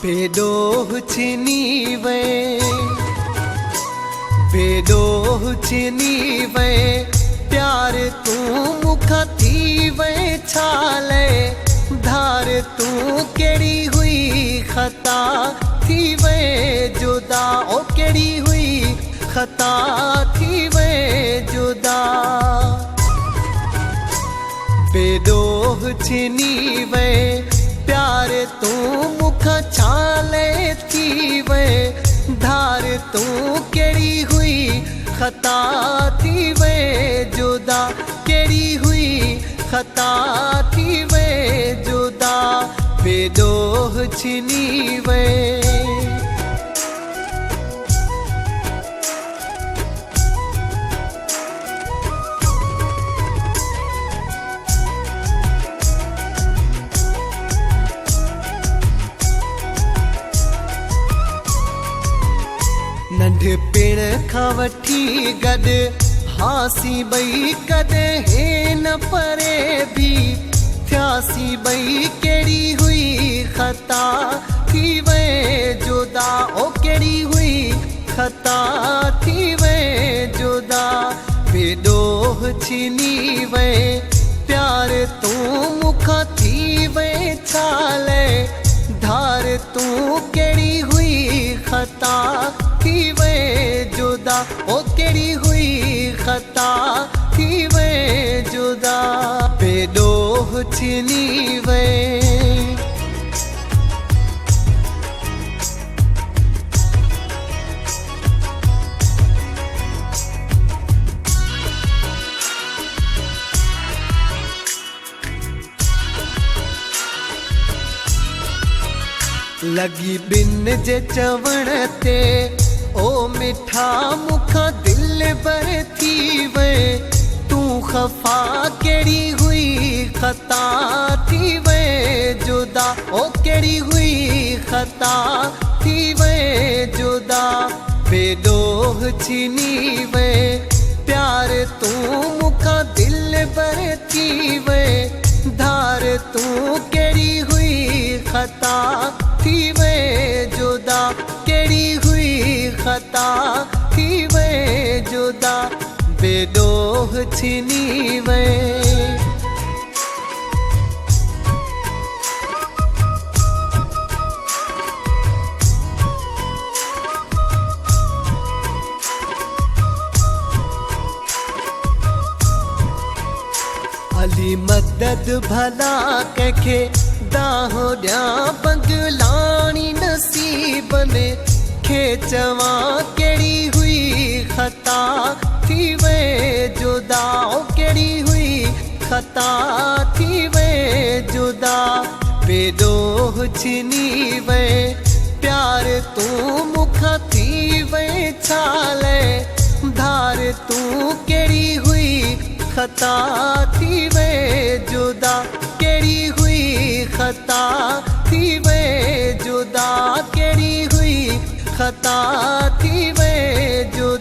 बेडोह छिनी वे, बेडोह छिनी वे, प्यार तू मुखा थी वे छाले, धार तू केड़ी हुई खता थी वे जुदा, ओ केड़ी हुई खता थी वे जुदा। बेडोह छिनी वे, प्यार तू मुखा छाले थी वे, धार तू केड़ी हुई खता थी वे जुदा, केड़ी हुई खता थी वे जुदा। बेडोह छिनी वे, नंढपिण खां वठी गॾु हासी ॿई कॾहिं हे न परे भी थियासी ॿई, केड़ी हुई खता थी वे जुदा, ओ केड़ी हुई खता थी वे जुदा। बेडोह छिनी वे, प्यार तू मुखा थी वे छाले, धार तू केड़ी हुई खता थी वे जुदा, ओ केड़ी हुई खता थी वे जुदा। बेडोह छिनी वे, लगी बिन जे चवण ते, ओ मिठा मुखा दिल बर थी वे, तू खफा केड़ी हुई खता थी वे जुदा, ओ केड़ी हुई खता थी वे जुदा। बेडोह छिनी वे, प्यार तू मुखा दिल बर थी वे, धार तू केड़ी हुई खता थी वे जुदा, केड़ी हुई खता थी वे जुदा। बेडोह छिनी वे, अली मदद भला कंहिंखे दाहो ॾिया, बंगलाणी नसीब ने खे चवां केड़ी हुई खता थी वे जुदा, ओ केड़ी हुई खता थी वे जुदा। बेडोह छिनी वे, प्यार तू मुखा थी वे छाले, धार तू केड़ी हुई खता थी वे जुदा, केड़ी हुई खता थी वे जुदा, केड़ी हुई खता थी वे जुदा।